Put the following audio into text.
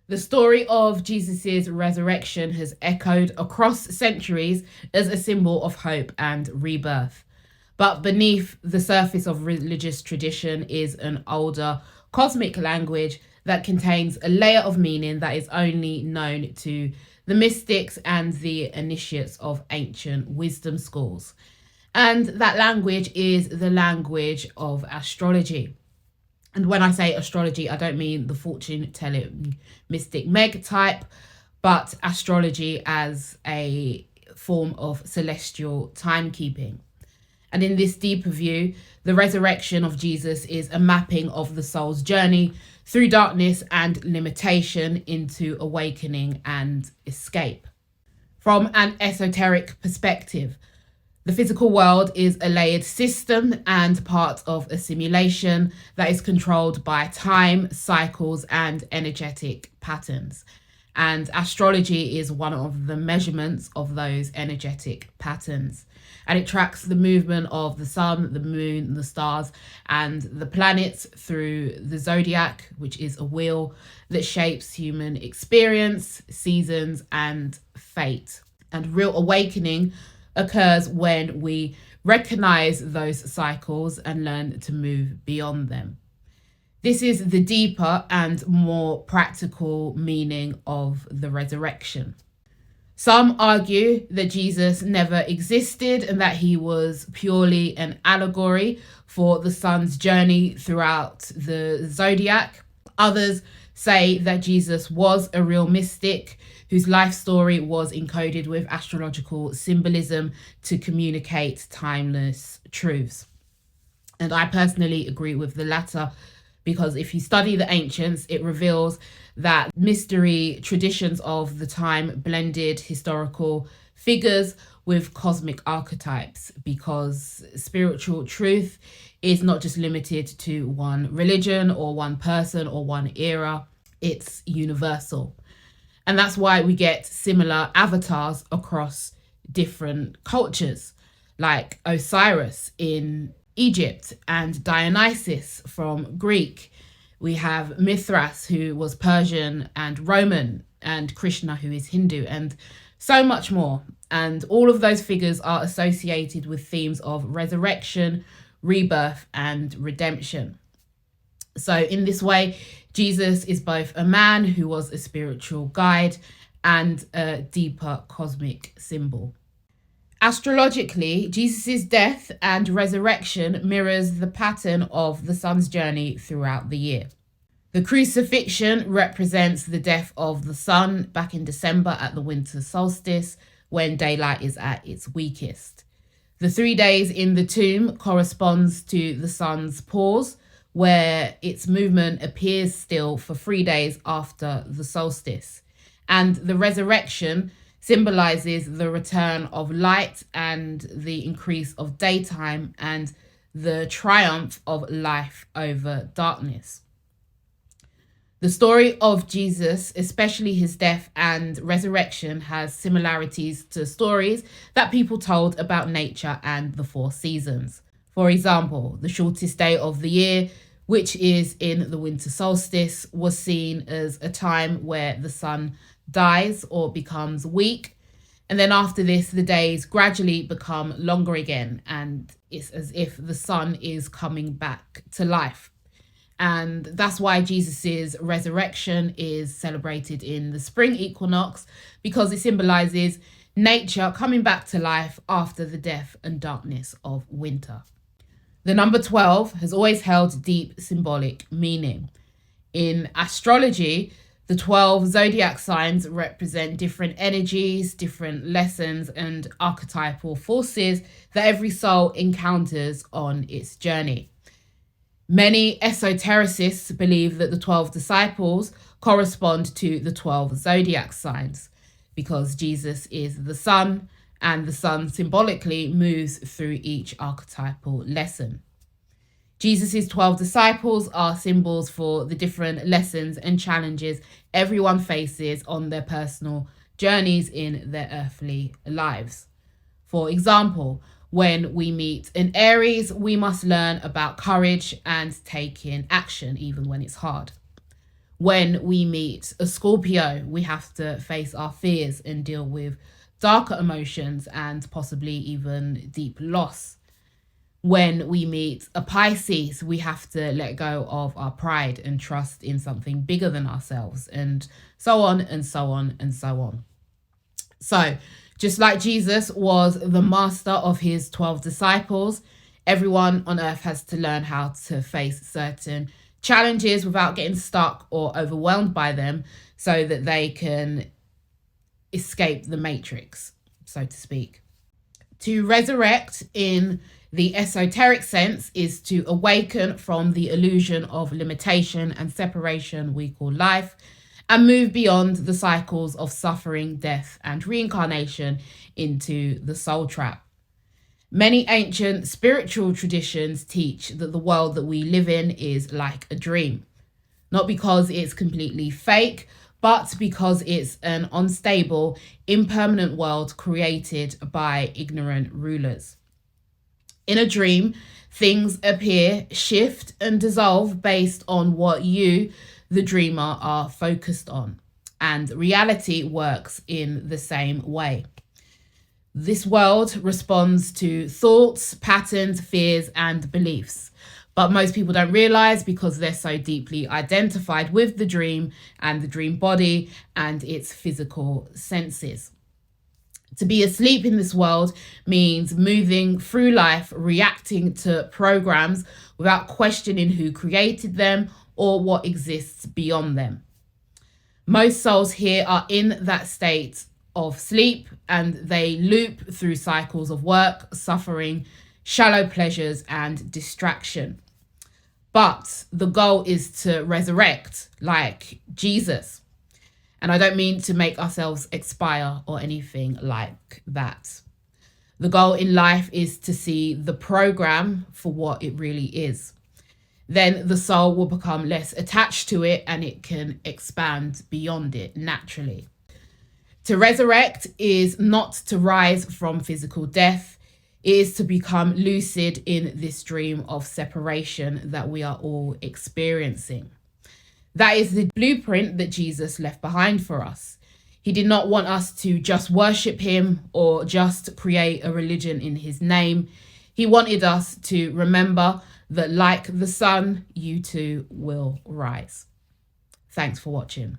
The story of Jesus' resurrection has echoed across centuries as a symbol of hope and rebirth. But beneath the surface of religious tradition is an older cosmic language that contains a layer of meaning that is only known to the mystics and the initiates of ancient wisdom schools. And that language is the language of astrology. And when I say astrology, I don't mean the fortune telling mystic Meg type, but astrology as a form of celestial timekeeping. And in this deeper view, the resurrection of Jesus is a mapping of the soul's journey through darkness and limitation into awakening and escape. From an esoteric perspective, the physical world is a layered system and part of a simulation that is controlled by time, cycles, and energetic patterns. And astrology is one of the measurements of those energetic patterns. And it tracks the movement of the sun, the moon, the stars, and the planets through the zodiac, which is a wheel that shapes human experience, seasons, and fate. And real awakening occurs when we recognize those cycles and learn to move beyond them. This is the deeper and more practical meaning of the resurrection. Some argue that Jesus never existed and that he was purely an allegory for the sun's journey throughout the zodiac. Others say that Jesus was a real mystic whose life story was encoded with astrological symbolism to communicate timeless truths. And I personally agree with the latter, because if you study the ancients, it reveals that mystery traditions of the time blended historical figures with cosmic archetypes, because spiritual truth is not just limited to one religion or one person or one era, it's universal. And that's why we get similar avatars across different cultures, like Osiris in Egypt and Dionysus from Greek. We have Mithras, who was Persian and Roman, and Krishna, who is Hindu, and so much more. And all of those figures are associated with themes of resurrection, rebirth, and redemption. So in this way, Jesus is both a man who was a spiritual guide and a deeper cosmic symbol. Astrologically, Jesus' death and resurrection mirrors the pattern of the sun's journey throughout the year. The crucifixion represents the death of the sun back in December at the winter solstice, when daylight is at its weakest. The 3 days in the tomb corresponds to the sun's pause, where its movement appears still for 3 days after the solstice. And the resurrection symbolizes the return of light and the increase of daytime and the triumph of life over darkness. The story of Jesus, especially his death and resurrection, has similarities to stories that people told about nature and the 4 seasons. For example, the shortest day of the year, which is in the winter solstice, was seen as a time where the sun dies or becomes weak. And then after this, the days gradually become longer again, and it's as if the sun is coming back to life. And that's why Jesus's resurrection is celebrated in the spring equinox, because it symbolizes nature coming back to life after the death and darkness of winter. The number 12 has always held deep symbolic meaning. In astrology, the 12 zodiac signs represent different energies, different lessons, and archetypal forces that every soul encounters on its journey. Many esotericists believe that the 12 disciples correspond to the 12 zodiac signs, because Jesus is the sun, and the sun symbolically moves through each archetypal lesson. Jesus' 12 disciples are symbols for the different lessons and challenges everyone faces on their personal journeys in their earthly lives. For example, when we meet an Aries, we must learn about courage and taking action, even when it's hard. When we meet a Scorpio, we have to face our fears and deal with darker emotions and possibly even deep loss. When we meet a Pisces, we have to let go of our pride and trust in something bigger than ourselves, and so on and so on and so on. So, just like Jesus was the master of his 12 disciples, everyone on earth has to learn how to face certain challenges without getting stuck or overwhelmed by them, so that they can escape the matrix, so to speak. To resurrect in the esoteric sense is to awaken from the illusion of limitation and separation we call life, and move beyond the cycles of suffering, death, and reincarnation into the soul trap. Many ancient spiritual traditions teach that the world that we live in is like a dream, not because it's completely fake, but because it's an unstable, impermanent world created by ignorant rulers. In a dream, things appear, shift, and dissolve based on what you, the dreamer, are focused on. And reality works in the same way. This world responds to thoughts, patterns, fears, and beliefs. But most people don't realize, because they're so deeply identified with the dream and the dream body and its physical senses. To be asleep in this world means moving through life, reacting to programs without questioning who created them or what exists beyond them. Most souls here are in that state of sleep, and they loop through cycles of work, suffering, shallow pleasures, and distraction. But the goal is to resurrect like Jesus. And I don't mean to make ourselves expire or anything like that. The goal in life is to see the program for what it really is. Then the soul will become less attached to it, and it can expand beyond it naturally. To resurrect is not to rise from physical death. It is to become lucid in this dream of separation that we are all experiencing. That is the blueprint that Jesus left behind for us. He did not want us to just worship him or just create a religion in his name. He wanted us to remember that, like the sun, you too will rise. Thanks for watching.